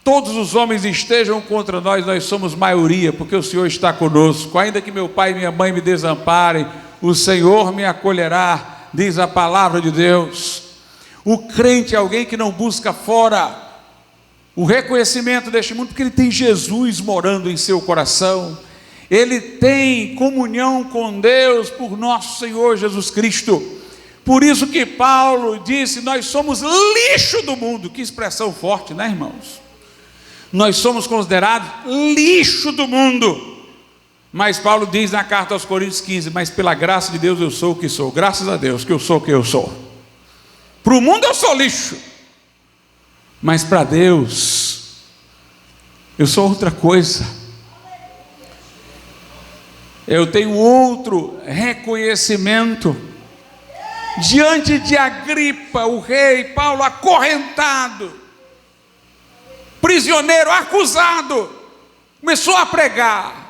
todos os homens estejam contra nós, nós somos maioria, porque o Senhor está conosco. Ainda que meu pai e minha mãe me desamparem, o Senhor me acolherá, diz a palavra de Deus. O crente é alguém que não busca fora o reconhecimento deste mundo, porque ele tem Jesus morando em seu coração. Ele tem comunhão com Deus por nosso Senhor Jesus Cristo. Por isso que Paulo disse: nós somos lixo do mundo. Que expressão forte, né, irmãos? Nós somos considerados lixo do mundo. Mas Paulo diz na carta aos Coríntios 15: mas pela graça de Deus eu sou o que sou. Graças a Deus que eu sou o que eu sou. Para o mundo eu sou lixo, mas para Deus eu sou outra coisa. Eu tenho outro reconhecimento. Diante de Agripa, o rei, Paulo acorrentado, prisioneiro, acusado, começou a pregar.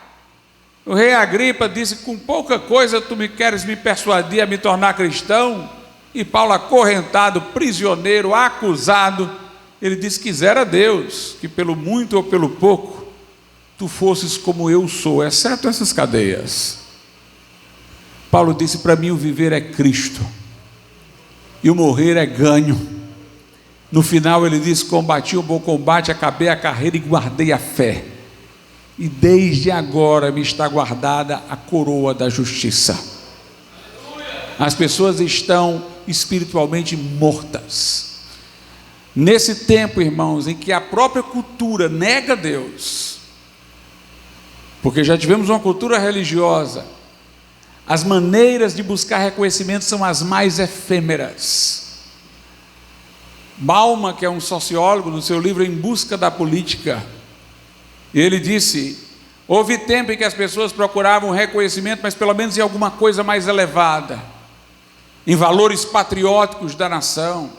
O rei Agripa disse: com pouca coisa tu me queres me persuadir a me tornar cristão? E Paulo, acorrentado, prisioneiro, acusado, ele disse: quisera Deus que pelo muito ou pelo pouco tu fosses como eu sou, exceto essas cadeias. Paulo disse: para mim o viver é Cristo e o morrer é ganho. No final ele disse: combati o bom combate, acabei a carreira e guardei a fé, e desde agora me está guardada a coroa da justiça. As pessoas estão espiritualmente mortas. Nesse tempo, irmãos, em que a própria cultura nega Deus, porque já tivemos uma cultura religiosa, as maneiras de buscar reconhecimento são as mais efêmeras. Bauman, que é um sociólogo, no seu livro Em Busca da Política, ele disse: houve tempo em que as pessoas procuravam reconhecimento, mas pelo menos em alguma coisa mais elevada, em valores patrióticos da nação,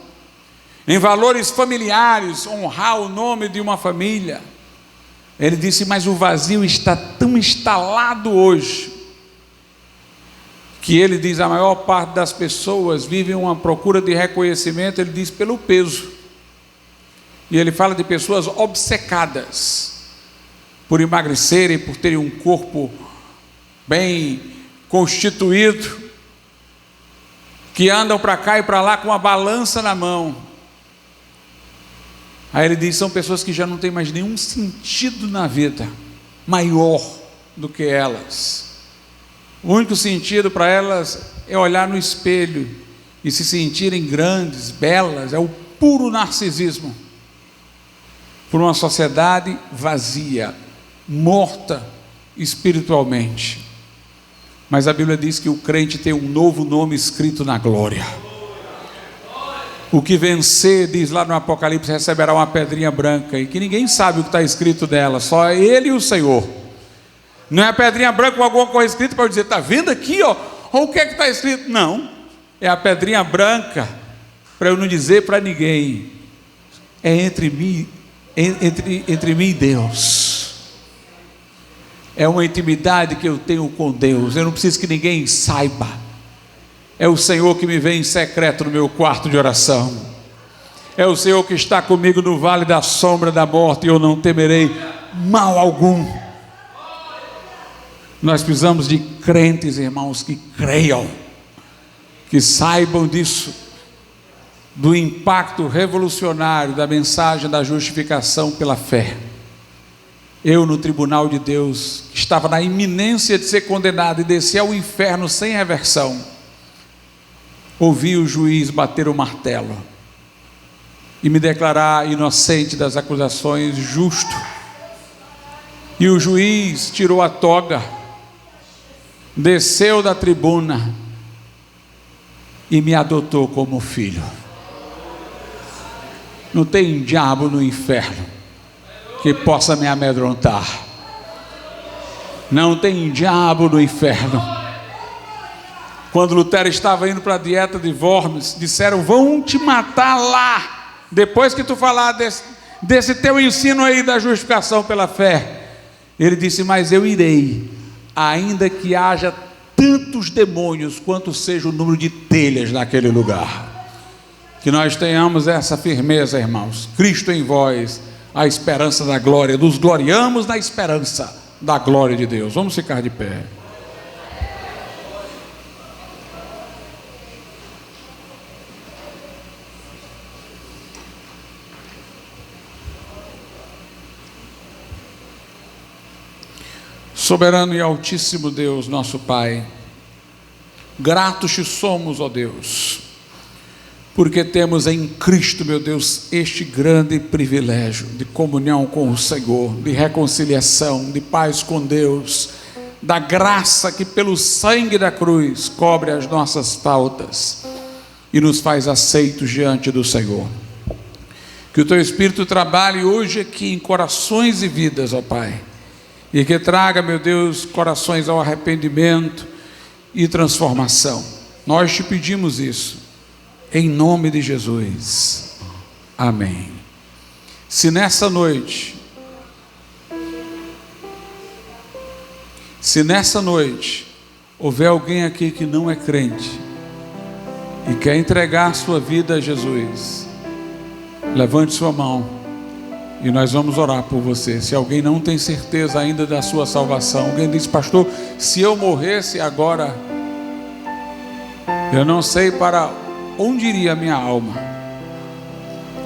em valores familiares, honrar o nome de uma família. Ele disse: mas o vazio está tão instalado hoje, que ele diz: a maior parte das pessoas vivem uma procura de reconhecimento, ele diz, pelo peso. E ele fala de pessoas obcecadas por emagrecerem, por terem um corpo bem constituído, que andam para cá e para lá com uma balança na mão. Aí ele diz: são pessoas que já não têm mais nenhum sentido na vida maior do que elas. O único sentido para elas é olhar no espelho e se sentirem grandes, belas. É o puro narcisismo. por uma sociedade vazia, morta espiritualmente. Mas a Bíblia diz que o crente tem um novo nome escrito na glória. O que vencer, diz lá no Apocalipse, receberá uma pedrinha branca, e que ninguém sabe o que está escrito nela, só ele e o Senhor. Não é a pedrinha branca com alguma coisa escrita para dizer, está vendo aqui, ó o que é que está escrito? Não, é a pedrinha branca para eu não dizer para ninguém, é entre mim e Deus. É uma intimidade que eu tenho com Deus, eu não preciso que ninguém saiba. É o Senhor que me vê em secreto no meu quarto de oração. É o Senhor que está comigo no vale da sombra da morte, e eu não temerei mal algum. Nós precisamos de crentes, irmãos, que creiam, que saibam disso, do impacto revolucionário da mensagem da justificação pela fé. Eu, no tribunal de Deus, que estava na iminência de ser condenado e descer ao inferno sem reversão, ouvi o juiz bater o martelo e me declarar inocente das acusações, justo. E o juiz tirou a toga, desceu da tribuna e me adotou como filho. Não tem diabo no inferno que possa me amedrontar. Não tem diabo no inferno. Quando Lutero estava indo para a dieta de Worms, disseram, vão te matar lá, depois que tu falar desse teu ensino aí da justificação pela fé. Ele disse, mas eu irei, ainda que haja tantos demônios quanto seja o número de telhas naquele lugar. Que nós tenhamos essa firmeza, irmãos. Cristo em vós, a esperança da glória. Nos gloriamos na esperança da glória de Deus. Vamos ficar de pé. Soberano e altíssimo Deus, nosso Pai, gratos te somos, ó Deus, porque temos em Cristo, meu Deus, este grande privilégio de comunhão com o Senhor, de reconciliação, de paz com Deus, da graça que pelo sangue da cruz cobre as nossas faltas e nos faz aceitos diante do Senhor. Que o Teu Espírito trabalhe hoje aqui em corações e vidas, ó Pai, e que traga, meu Deus, corações ao arrependimento e transformação. Nós te pedimos isso, em nome de Jesus. Amém. Se nessa noite houver alguém aqui que não é crente e quer entregar sua vida a Jesus, levante sua mão e nós vamos orar por você. Se alguém não tem certeza ainda da sua salvação, alguém diz, pastor, se eu morresse agora, eu não sei para onde iria a minha alma,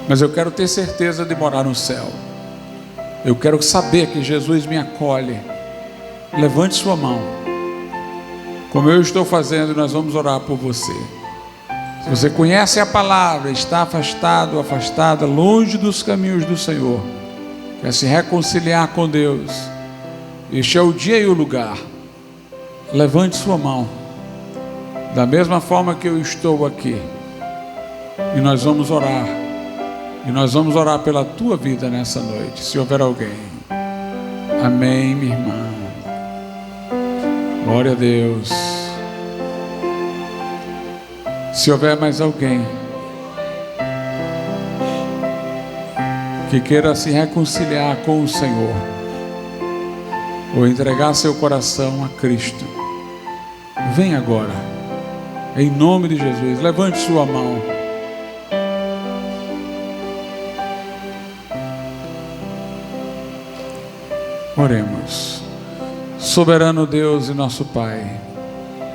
mas eu quero ter certeza de morar no céu. Eu quero saber que Jesus me acolhe. Levante sua mão, como eu estou fazendo, e nós vamos orar por você. Se você conhece a palavra, está afastado, afastada, longe dos caminhos do Senhor, quer se reconciliar com Deus, este é o dia e o lugar. Levante sua mão, da mesma forma que eu estou aqui, e nós vamos orar. E nós vamos orar pela tua vida nessa noite, se houver alguém. Amém, minha irmã. Glória a Deus. Se houver mais alguém que queira se reconciliar com o Senhor, ou entregar seu coração a Cristo, vem agora, em nome de Jesus. Levante sua mão. Oremos. Soberano Deus e nosso Pai,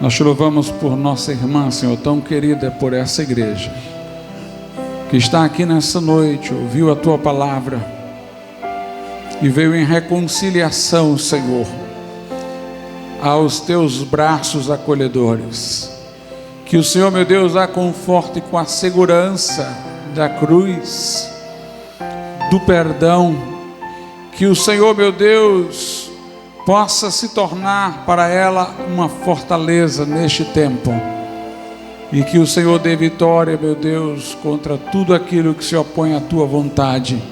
nós te louvamos por nossa irmã, Senhor, tão querida, por essa igreja, que está aqui nessa noite, ouviu a Tua palavra, e veio em reconciliação, Senhor, aos Teus braços acolhedores. Que o Senhor, meu Deus, a conforte com a segurança da cruz, do perdão, que o Senhor, meu Deus, possa se tornar para ela uma fortaleza neste tempo, e que o Senhor dê vitória, meu Deus, contra tudo aquilo que se opõe à tua vontade,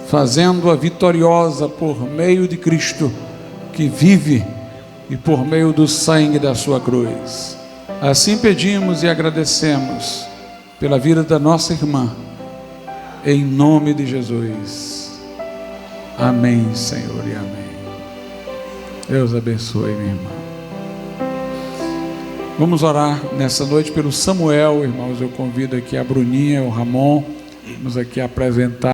fazendo-a vitoriosa por meio de Cristo, que vive, e por meio do sangue da sua cruz. Assim pedimos e agradecemos pela vida da nossa irmã, em nome de Jesus. Amém, Senhor, e amém. Deus abençoe, minha irmã. Vamos orar nessa noite pelo Samuel, irmãos. Eu convido aqui a Bruninha, o Ramon, vamos aqui apresentar